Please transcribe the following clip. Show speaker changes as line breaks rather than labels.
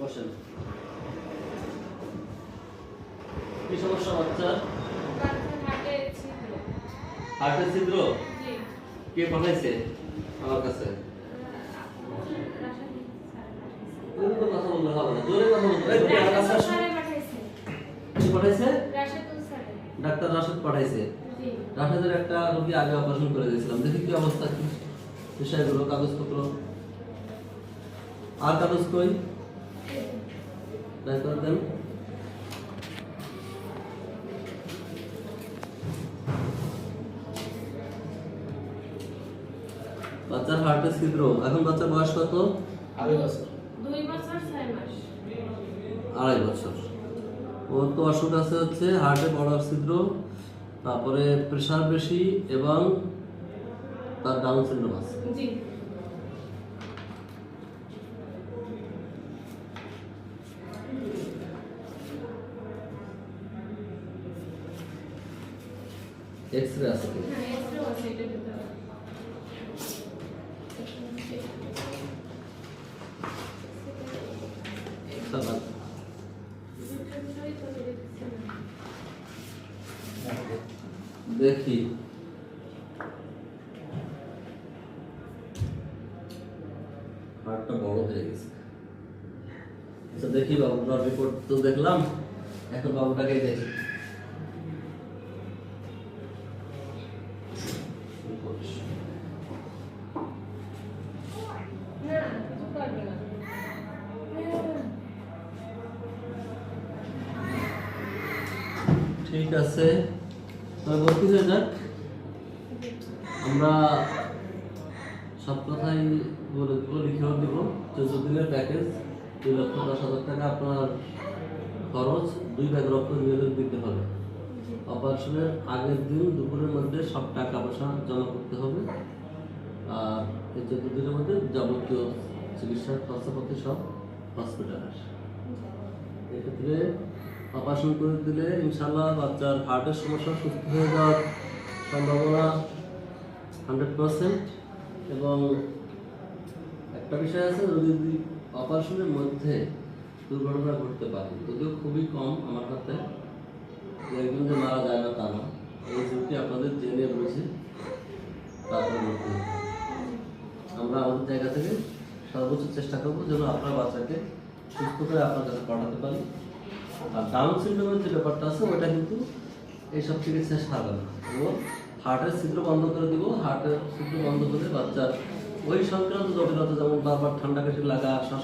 বসেন। কি সমস্যা বাচ্চার? হার্টের ছিদ্র? কে পাঠাইছে আমার কাছে? কথা বললে হবে না, জোরে কথা বলতে হবে। কে পাঠাইছে? ডাক্তার রাশেদ পাঠাইছে। রাশেদের একটা রোগী আগে অপারেশন করে দিয়েছিলাম, দেখি কি অবস্থা, কি বিষয়গুলো, কাগজপত্র। আর কাগজ কই? বের করে দেন। বাচ্চার হার্টের ছিদ্র। এখন বাচ্চার বয়স কত?
2 বছর 6 মাস।
2.5 বছর। ওর তো অসুখ আছে হচ্ছে হার্টে বড় ছিদ্র, তারপরে প্রেশার বেশি এবং তার ডাউন সিনড্রোম আছে।
জি।
এক্সরে আছে কি?
হ্যাঁ, এক্সরে আছে এটা দিতে হবে।
দেখি হার্টটা বড় হয়ে গেছে। আচ্ছা দেখি বাবুটার রিপোর্ট তো দেখলাম, এখন বাবুটাকে দেখি।
না, কিছু করবে না।
ঠিক আছে, তবে ভর্তি হয়ে যাক। আমরা সব কথাই বলে দেবো, লিখেও দিব। 14 দিনের প্যাকেজ, 2,10,000 টাকা আপনার খরচ, 2 ব্যাগ রক্ত নিবেদন দিতে হবে। অপারেশনের আগের দিন দুপুরের মধ্যে সব টাকা পয়সা জমা করতে হবে। আর এই 14 দিনের মধ্যে যাবতীয় চিকিৎসার খরচাপাতি সব হসপিটালের। এক্ষেত্রে অপারেশন করে দিলে ইনশাল্লাহ বাচ্চার হার্টের সমস্যা সুস্থ হয়ে যাওয়ার সম্ভাবনা 100%। এবং একটা বিষয় আছে, যদি অপারেশনের মধ্যে দুর্ঘটনা ঘটতে পারে, যদিও খুবই কম আমার হাতে, একজন যে মারা যায় না তা না, এই ঝুঁকি আপনাদের জেনে বুঝে তারপরে করতে হবে। আমরা আমাদের জায়গা থেকে সর্বোচ্চ চেষ্টা করবো যেন আপনার বাচ্চাকে সুস্থ করে আপনার কাছে পাঠাতে পারি। আর ডাউন সিনড্রোমের যে ব্যাপারটা আছে ওটা কিন্তু এইসব চিকিৎসা সারবে না। ও হার্টের ছিদ্র বন্ধ করে দিব, হার্টের ছিদ্র বন্ধ করে বাচ্চার ওই সংক্রান্ত জটিলতা, যেমন বারবার ঠান্ডা কাশি লাগা, শ্বাস